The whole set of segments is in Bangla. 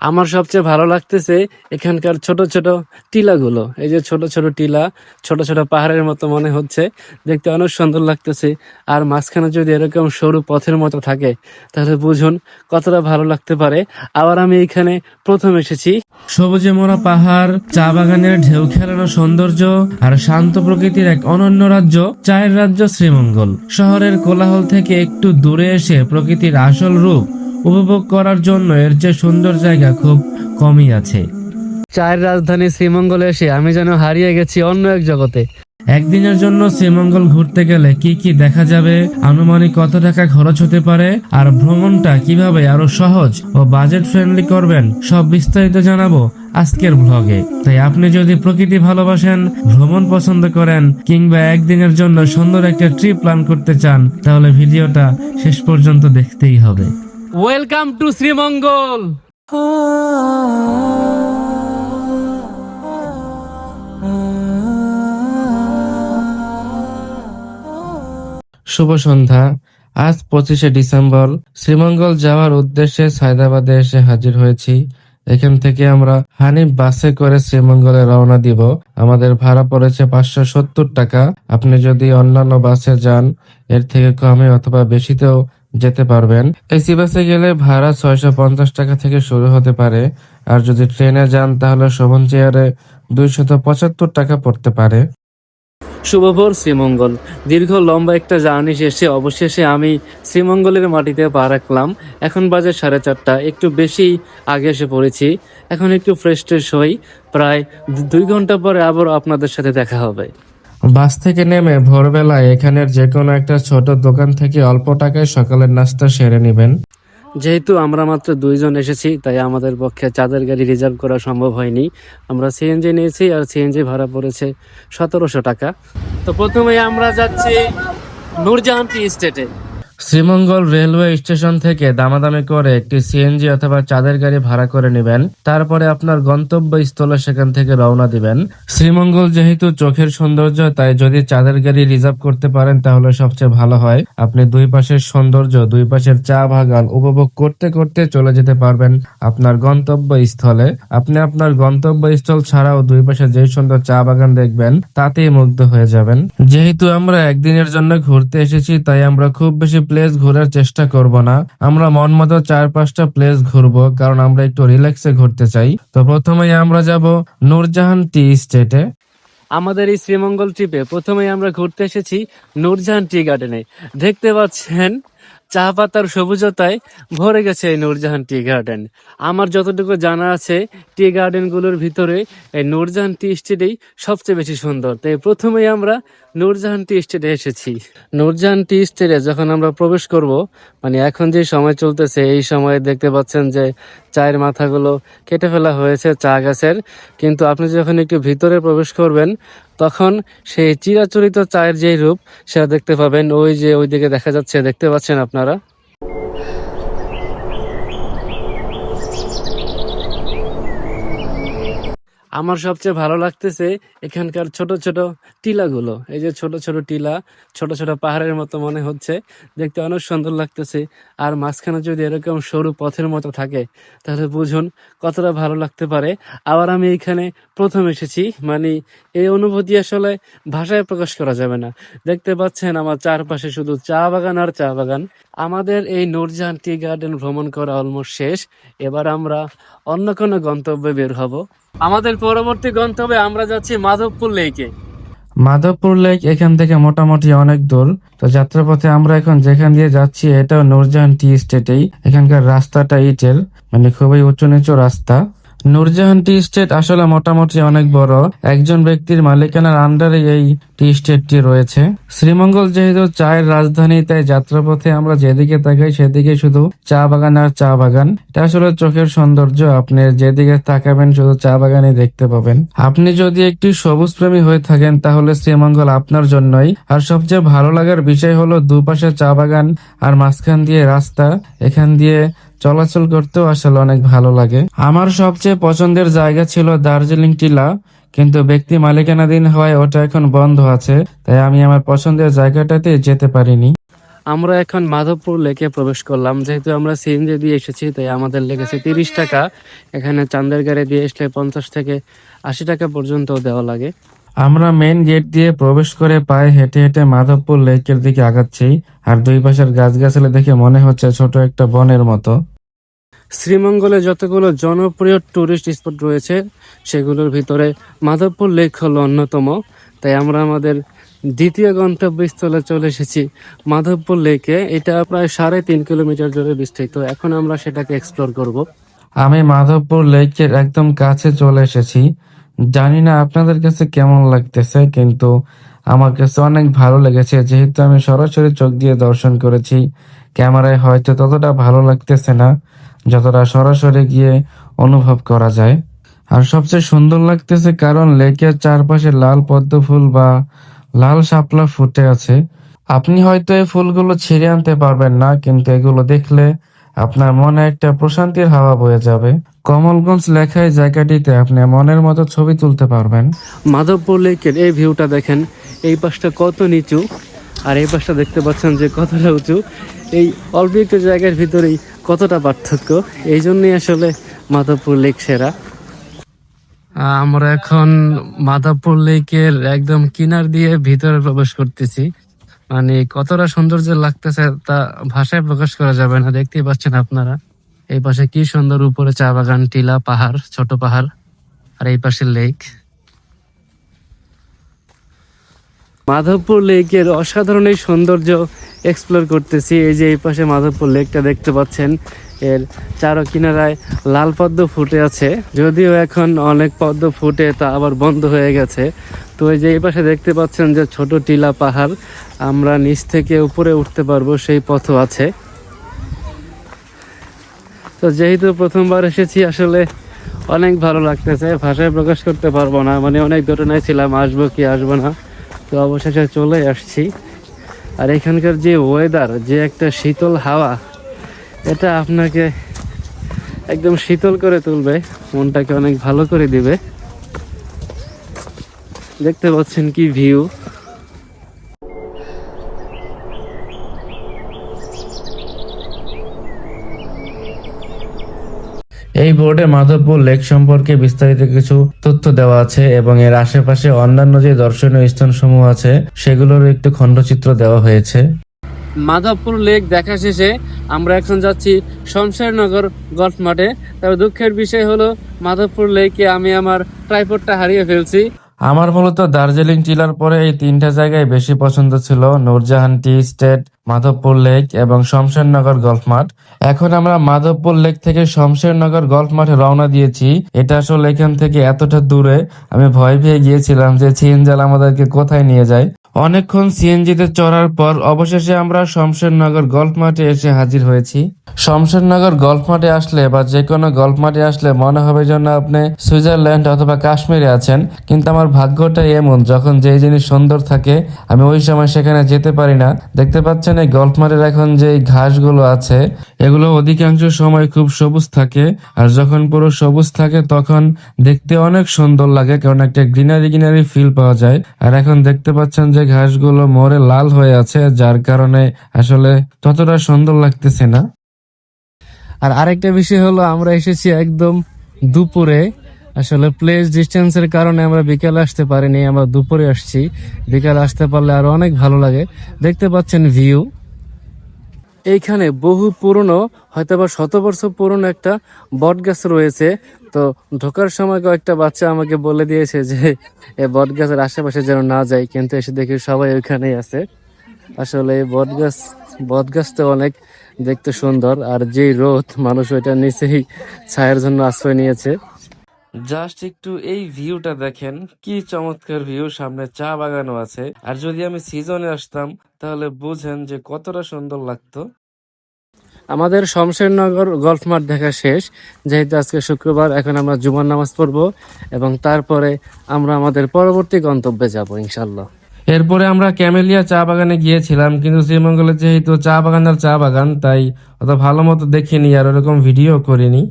আমার সবচেয়ে ভালো লাগতেছে এখানকার ছোট ছোট টিলাগুলো। এই যে ছোট ছোট টিলা, ছোট ছোট পাহাড়ের মতো মনে হচ্ছে, দেখতে অনেক সুন্দর লাগতেছে। আর মাঝখানে যদি এরকম সরু পথের মতো থাকে তাহলে বুঝুন কতটা ভালো লাগতে পারে। আবার আমি এখানে প্রথম এসেছি। সবুজে মোড়া পাহাড়, চা বাগানের ঢেউ খেলানো সৌন্দর্য আর শান্ত প্রকৃতির এক অনন্য রাজ্য, চায়ের রাজ্য শ্রীমঙ্গল। শহরের কোলাহল থেকে একটু দূরে এসে প্রকৃতির আসল রূপ উপভোগ করার জন্য এর চেয়ে সুন্দর জায়গা খুব কমই আছে। চায়ের রাজধানী শ্রীমঙ্গলে এসে আমি যেন হারিয়ে গেছি অন্য এক জগতে। একদিনের জন্য শ্রীমঙ্গল ঘুরতে গেলে কি কি দেখা যাবে, আনুমানিক কত টাকা খরচ হতে পারে, আর ভ্রমণটা কিভাবে আরো সহজ ও বাজেট ফ্রেন্ডলি করবেন, সব বিস্তারিত জানাবো আজকের ব্লগে। তাই আপনি যদি প্রকৃতি ভালোবাসেন, ভ্রমণ পছন্দ করেন, কিংবা একদিনের জন্য সুন্দর একটা ট্রিপ প্ল্যান করতে চান, তাহলে ভিডিওটা শেষ পর্যন্ত দেখতেই হবে। Welcome to Sreemangal. শুভ সন্ধ্যা। আজ 25শে ডিসেম্বর। শ্রীমঙ্গল যাওয়ার উদ্দেশ্যে সায়দাবাদে এসে হাজির হয়েছি। এখান থেকে আমরা হানিফ বাসে করে শ্রীমঙ্গলে রওনা দিব। আমাদের ভাড়া পড়েছে 570 টাকা। আপনি যদি অন্যান্য বাসে যান এর থেকে কমে অথবা বেশিতেও যেতে পারবেন। এসি বাসে গেলে ভাড়া 650 টাকা থেকে শুরু হতে পারে। আর যদি ট্রেনে যান তাহলে শোভন চেয়ারে 275 টাকা পড়তে পারে। শুভভোর শ্রীমঙ্গল। দীর্ঘ লম্বা একটা জার্নি শেষে অবশেষে আমি শ্রীমঙ্গলের মাটিতে পা রাখলাম। এখন বাজে 4:30, একটু বেশি আগে এসে পড়েছি। এখন একটু ফ্রেশ ট্রেশ হই। প্রায় 2 ঘন্টা পরে আবার আপনাদের সাথে দেখা হবে। বাস থেকে নেমে ভোরবেলায় এখানের যে কোনো একটা ছোট দোকান থেকে অল্প টাকায় সকালের নাস্তা সেরে নেবেন। যেহেতু আমরা মাত্র 2 জন এসেছি, তাই আমাদের পক্ষে চাঁদের গাড়ি রিজার্ভ করা সম্ভব হয়নি। আমরা সিএনজি নিয়েছি, আর সিএনজি ভাড়া পড়েছে 1700 টাকা। তো প্রথমে আমরা যাচ্ছি নূরজাহান টি স্টেটে। শ্রীমঙ্গল রেলওয়ে স্টেশন থেকে দামাদামি করে একটি সিএনজি অথবা চাঁদের গাড়ি ভাড়া করে নেবেন। তারপরে আপনার গন্তব্যস্থলে সেখান থেকে রওনা দিবেন। শ্রীমঙ্গল যেহেতু চোখের সৌন্দর্য, তাই যদি চাঁদের গাড়ি রিজার্ভ করতে পারেন তাহলে সবচেয়ে ভালো হয়। আপনি দুই পাশের সৌন্দর্য, দুই পাশের চা বাগান উপভোগ করতে করতে চলে যেতে পারবেন আপনার গন্তব্যস্থলে। আপনি আপনার গন্তব্যস্থল ছাড়াও দুই পাশে যে সুন্দর চা বাগান দেখবেন তাতেই মুগ্ধ হয়ে যাবেন। যেহেতু আমরা একদিনের জন্য ঘুরতে এসেছি, তাই আমরা খুব বেশি প্লেস ঘোরার চেষ্টা করব না। আমরা মন মতো 4-5টা প্লেস ঘুরবো, কারণ আমরা একটু রিল্যাক্সে ঘুরতে চাই। তো প্রথমেই আমরা যাব নূরজাহান টি স্টেটে। আমাদের এই শ্রীমঙ্গল ট্রিপে প্রথমেই আমরা ঘুরতে এসেছি নূরজাহান টি গার্ডেনে। দেখতে পাচ্ছেন চা পাতার সবুজতায় ভরে গেছে এই নূরজাহান টি গার্ডেন। আমার যতটুকু জানা আছে, টি গার্ডেন গুলোর ভিতরে এই নূরজাহান টি স্টেটেই সবচেয়ে বেশি সুন্দর। তাই প্রথমেই আমরা নূরজাহান টি স্টেটে এসেছি। নূরজাহান টি স্টেটে যখন আমরা প্রবেশ করব, মানে এখন যে সময় চলতেছে, এই সময়ে দেখতে পাচ্ছেন যে চায়ের মাথাগুলো কেটে ফেলা হয়েছে চা গাছের। কিন্তু আপনি যখন একটু ভিতরে প্রবেশ করবেন তখন সেই চিরাচরিত চায়ের যে রূপ সেটা দেখতে পাবেন। ওই যে ওইদিকে দেখা যাচ্ছে, দেখতে পাচ্ছেন আপনারা। আমার সবচেয়ে ভালো লাগতেছে এখানকার ছোট ছোট টিলাগুলো। এই যে ছোট ছোট টিলা, ছোট ছোট পাহাড়ের মতো মনে হচ্ছে, দেখতে অনেক সুন্দর লাগতেছে। আর মাঝখানে যদি এরকম সরু পথের মতো থাকে তাহলে বুঝুন কতটা ভালো লাগতে পারে। আবার আমি এখানে প্রথম এসেছি, মানে এই অনুভূতি আসলে ভাষায় প্রকাশ করা যাবে না। দেখতে পাচ্ছেন আমার চারপাশে শুধু চা বাগান আর চা বাগান। আমাদের এই নূরজাহান টি গার্ডেন ভ্রমণ করা অলমোস্ট শেষ। এবার আমরা অন্য কোনো গন্তব্যে বের হব। আমাদের পরবর্তী গন্তব্যে আমরা যাচ্ছি মাধবপুর লেকে। মাধবপুর লেক এখান থেকে মোটামুটি অনেক দূর। তো যাত্রাপথে আমরা এখন যেখান দিয়ে যাচ্ছি এটাও নূরজাহান টি স্টেটেই। এখানকার রাস্তাটা ইটের, মানে খুবই উঁচু নিচু রাস্তা। নূরজাহান টি স্টেট আসলে মোটামুটি অনেক বড়। একজন ব্যক্তির মালিকানার আন্ডারে এই টি স্টেটটি রয়েছে। শ্রীমঙ্গল যেহেতু চায়ের রাজধানী, তাই যাত্রাপথে আমরা যেদিকে তাকাই সেদিকে শুধু চা বাগান আর চা বাগান। এটা আসলে চোখের সৌন্দর্য। আপনি যেদিকে তাকাবেন শুধু চা বাগানই দেখতে পাবেন। আপনি যদি একটি সবুজ প্রেমী হয়ে থাকেন তাহলে শ্রীমঙ্গল আপনার জন্যই। আর সবচেয়ে ভালো লাগার বিষয় হলো দুপাশে চা বাগান আর মাঝখান দিয়ে রাস্তা। এখান দিয়ে চলাচল করতেও আসলে অনেক ভালো লাগে। আমার সবচেয়ে পছন্দের জায়গা ছিল দার্জিলিং টিলা, কিন্তু ব্যক্তি মালিকানাধীন হওয়ায় ওটা এখন বন্ধ আছে, তাই আমি আমার পছন্দের জায়গাটাতে যেতে পারিনি। আমরা এখন মাধবপুর লেকে প্রবেশ করলাম। যেহেতু আমরা সিএনজি দিয়ে এসেছি তাই আমাদের লেগেছে 30 টাকা। এখানে চান্দের গাড়ি দিয়ে আসলে 50 থেকে 80 টাকা পর্যন্ত দেওয়া লাগে। আমরা মেইন গেট দিয়ে প্রবেশ করে পায়ে হেঁটে হেঁটে মাধবপুর লেকের দিকে আগাচ্ছি। আর দুই পাশের গাছগাছালি দেখে মনে হচ্ছে ছোট একটা বনের মতো। শ্রীমঙ্গলে যতগুলো জনপ্রিয় টুরিস্ট স্পট রয়েছে সেগুলোর ভিতরে মাধবপুর লেক হলো অন্যতম। তাই আমরা আমাদের দ্বিতীয় গন্তব্যস্থলে চলে এসেছি মাধবপুর লেকে। এটা প্রায় 3.5 কিলোমিটার জুড়ে বিস্তৃত। এখন আমরা সেটাকে এক্সপ্লোর করব। আমি মাধবপুর লেকের একদম কাছে চলে এসেছি। জানি না আপনাদের কাছে কেমন লাগতেছে, কিন্তু আমার কাছে অনেক ভালো লেগেছে। যেহেতু আমি সরাসরি চোখ দিয়ে দর্শন করেছি, ক্যামেরায় হয়তো ততটা ভালো লাগতেছে না যতটা সরাসরি গিয়ে অনুভব করা যায়। আর সবচেয়ে সুন্দর লাগতেছে কারণ লেকের চারপাশে লাল পদ্ম ফুল বা লাল শাপলা ফুটে আছে। আপনি হয়তো এই ফুলগুলো ছিঁড়ে আনতে পারবেন না, কিন্তু এগুলো দেখলে আপনার মনে একটা প্রশান্তির হাওয়া বয়ে যাবে। কমলগঞ্জ লেখা এই জায়গাটিতে আপনি মনের মতো ছবি তুলতে পারবেন। মাধবপুর লেকের এই ভিউটা দেখেন, এই পাশটা কত নিচু আর এই পাশটা দেখতে পাচ্ছেন যে কতটা উঁচু। এই অল্প একটু জায়গার ভিতরেই কতটা পার্থক্য। এই জন্যই আসলে মাধবপুর লেক সেরা। আমরা এখন মাধবপুর লেকের একদম কিনার দিয়ে ভিতরে প্রবেশ করতেছি। মানে কতটা সৌন্দর্য লাগতেছে তা ভাষায় প্রকাশ করা যাবে না। দেখতেই পাচ্ছেন আপনারা, এই পাশে কি সুন্দর, উপরে চা বাগান, টিলা, পাহাড়, ছোট পাহাড়, আর এই পাশে লেক। মাধবপুর লেকের অসাধারণ এই সৌন্দর্য এক্সপ্লোর করতেছি। এই যে এই পাশে মাধবপুর লেকটা দেখতে পাচ্ছেন, এর চারো কিনারায় লাল পদ্ম ফুটে আছে। যদিও এখন অনেক পদ্ম ফুটে তা আবার বন্ধ হয়ে গেছে। তো এই যে এই পাশে দেখতে পাচ্ছেন যে ছোট টিলা পাহাড়, আমরা নিচ থেকে উপরে উঠতে পারবো সেই পথও আছে। তো যেহেতু প্রথমবার এসেছি আসলে অনেক ভালো লাগতেছে, ভাষায় প্রকাশ করতে পারবো না। মানে অনেক ঘটনায় ছিলাম আসবো কি আসবো না, তো অবশেষে চলে আসছি। আর এখানকার যে ওয়েদার, যে একটা শীতল হাওয়া, এটা আপনাকে একদম শীতল করে তুলবে, মনটাকে অনেক ভালো করে দিবে। দেখতে পাচ্ছেন কি ভিউ। এই বোর্ডে মাধবপুর লেক সম্পর্কে বিস্তারিত কিছু তথ্য দেওয়া আছে এবং এর আশেপাশে অন্যান্য যে দর্শনীয় স্থানসমূহ আছে সেগুলোর একটু খণ্ডচিত্র দেওয়া হয়েছে। মাধবপুর লেক দেখা শেষে আমরা এখন যাচ্ছি শমশেরনগর গলফ মাঠে। তবে দুঃখের বিষয় হলো মাধবপুর লেকে আমি আমার ট্রাইপডটা হারিয়ে ফেলছি। আমার মূলত দার্জিলিং টিলার পরে এই তিনটা জায়গায় বেশি পছন্দ ছিল: নূরজাহান টি স্টেট, মাধবপুর লেক এবং শমশেরনগর গলফ মাঠ। এখন আমরা মাধবপুর লেক থেকে শমশেরনগর গলফ মাঠে রওনা দিয়েছি। এটা আসলে এখান থেকে এতটা দূরে আমি ভয় পেয়ে গিয়েছিলাম যে সিএনজি আমাদেরকে কোথায় নিয়ে যায়। অনেকক্ষণ সিএনজিতে চড়ার পর অবশেষে আমরা শমশেরনগর গলফ মাঠে এসে হাজির হয়েছি। শমশেরনগর গলফ মাঠে আসলে বা যে কোনো গলফ মাঠে আসলে মনে হবে যেন আপনি সুইজারল্যান্ড অথবা কাশ্মীরে আছেন। কিন্তু আমার ভাগ্যটা এমন, যখন যেই জিনিস সুন্দর থাকে আমি ওই সময় সেখানে যেতে পারি না। দেখতে পাচ্ছেন এই গলফ মাঠের এখন যে ঘাসগুলো আছে এগুলো অধিকাংশ সময় খুব সবুজ থাকে, আর যখন পুরো সবুজ থাকে তখন দেখতে অনেক সুন্দর লাগে, কারণ একটা গ্রিনারি গ্রিনারি ফিল পাওয়া যায়। আর এখন দেখতে পাচ্ছেন যে ঘাসগুলো মরে লাল হয়ে আছে, যার কারণে আসলে ততটা সুন্দর লাগতেছে না। আর আরেকটা বিষয় হলো আমরা এসেছি একদম দুপুরে। আসলে প্লেস ডিস্টেন্সের কারণে আমরা বিকেলে আসতে পারিনি, আমরা দুপুরে আসছি। বিকেলে আসতে পারলে আরো অনেক ভালো লাগে। দেখতে পাচ্ছেন ভিউ। এইখানে বহু পুরনো, হয়তোবা 100 বছর পুরনো একটা বট গাছ রয়েছে। তো ঢোকার সময় কয়েকটা বাচ্চা আমাকে বলে দিয়েছে যে এই বট গাছের আশেপাশে যেন না যাই, কিন্তু এসে দেখি সবাই ওইখানেই আছে। আসলে এই বট গাছটা অনেক দেখতে সুন্দর, আর যেই রোদ, মানুষ ওইটার নিচেই ছায়ার জন্য আশ্রয় নিয়েছে। জাস্ট একটু এই ভিউটা দেখেন, কি চমৎকার ভিউ। সামনে চা বাগানও আছে, আর যদি আমি সিজনে আসতাম তাহলে বুঝেন যে কতটা সুন্দর লাগতো। আমাদের শমশেরনগর গলফ মাঠ দেখা শেষ। যেহেতু আজকে শুক্রবার, এখন আমরা জুমার নামাজ পড়বো এবং তারপরে আমরা আমাদের পরবর্তী গন্তব্যে যাব ইনশাল্লাহ। এরপরে আমরা ক্যামেলিয়া চা বাগানে গিয়েছিলাম, কিন্তু শ্রীমঙ্গলে যেহেতু চা বাগান আর চা বাগান, তাই অত ভালো মতো দেখিনি আর ওরকম ভিডিও করিনি।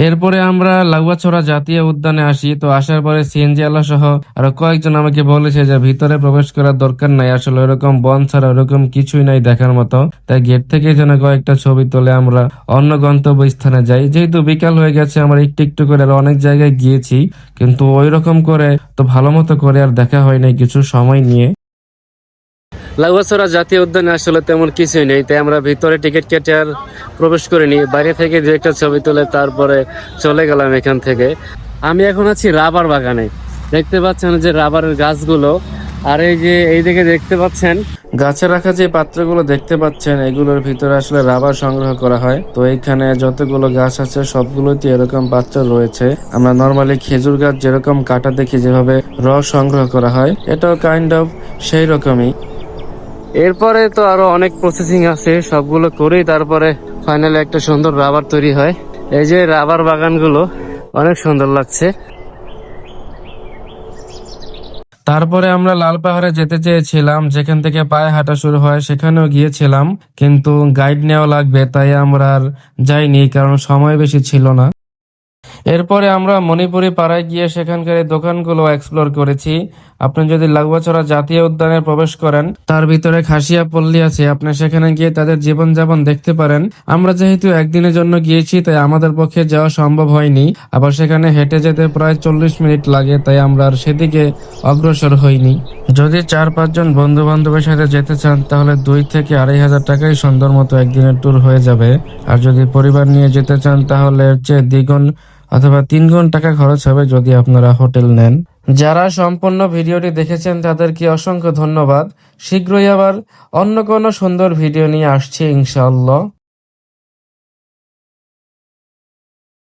এরপরে আমরা লাগুয়াছড়া জাতীয় উদ্যানে আসি। তো আসার পরে সিএনজি আলা সহ আরো কয়েকজন আমাকে বলেছে যে ভিতরে প্রবেশ করার দরকার নাই, আসলে ওরকম বন ছাড়া ওরকম কিছুই নাই দেখার মতো, তাই গেট থেকে যেন কয়েকটা ছবি তুলে আমরা অন্য গন্তব্য স্থানে যাই। যেহেতু বিকাল হয়ে গেছে, আমরা একটু একটু করে আরো অনেক জায়গায় গিয়েছি, কিন্তু ওই রকম করে তো ভালো মতো করে আর দেখা হয় নাই কিছু সময় নিয়ে। লাগুয়াছড়া জাতীয় উদ্যানে আসলে তেমন কিছুই নেই, তাই আমরা ভিতরে টিকিট কেটে আর প্রবেশ করিনি। বাইরে থেকে দু একটা ছবি তুলে তারপরে চলে গেলাম এখান থেকে। আমি এখন আছি রাবার বাগানে। দেখতে পাচ্ছেন যে রাবারের গাছগুলো, আর এই যে এইদিকে দেখতে পাচ্ছেন গাছে রাখা যে পাত্রগুলো দেখতে পাচ্ছেন, এগুলোর ভিতরে আসলে রাবার সংগ্রহ করা হয়। তো এখানে যতগুলো গাছ আছে সবগুলোতে এরকম পাত্র রয়েছে। আমরা নর্মালি খেজুর গাছ যেরকম কাটা দেখি যেভাবে রস সংগ্রহ করা হয়, এটাও কাইন্ড অফ সেই রকমই। এরপরে তো আরো অনেক প্রসেসিং আছে, সবগুলো করেই তারপরে ফাইনালি একটা সুন্দর রাবার তৈরি হয়। এই যে রাবার বাগানগুলো অনেক সুন্দর লাগছে। তারপরে আমরা লাল পাহাড়ে যেতে চেয়েছিলাম, যেখান থেকে পায়ে হাঁটা শুরু হয়, সেখানেও গিয়েছিলাম, কিন্তু গাইড নেওয়া লাগবে তাই আমরা আর যাইনি, কারণ সময় বেশি ছিল না। এরপরে আমরা মণিপুরি পাড়ায় গিয়ে সেখানকার এই দোকানগুলো এক্সপ্লোর করেছি। আপনি যদি লাগুয়াছড়া জাতীয় উদ্যানে প্রবেশ করেন, তার ভিতরে খাসিয়া পল্লী আছে, আপনি সেখানে গিয়ে তাদের জীবনযাপন দেখতে পারেন। আমরা যেহেতু একদিনের জন্য গিয়েছি, তাই আমাদের পক্ষে যাওয়া সম্ভব হয়নি। আবার সেখানে হেঁটে যেতে প্রায় 40 মিনিট লাগে, তাই আমরা আর সেদিকে অগ্রসর হইনি। যদি 4-5 জন বন্ধু বান্ধবের সাথে যেতে চান, তাহলে 2 থেকে 2,500 টাকায় সুন্দর মতো একদিনের ট্যুর হয়ে যাবে। আর যদি পরিবার নিয়ে যেতে চান, তাহলে এর চেয়ে দ্বিগুণ অথবা 3 গুণ টাকা খরচ হবে যদি আপনারা হোটেল নেন। যারা সম্পূর্ণ ভিডিওটি দেখেছেন তাদেরকে অসংখ্য ধন্যবাদ। শীঘ্রই আবার অন্য কোনো সুন্দর ভিডিও নিয়ে আসছি ইনশাআল্লাহ।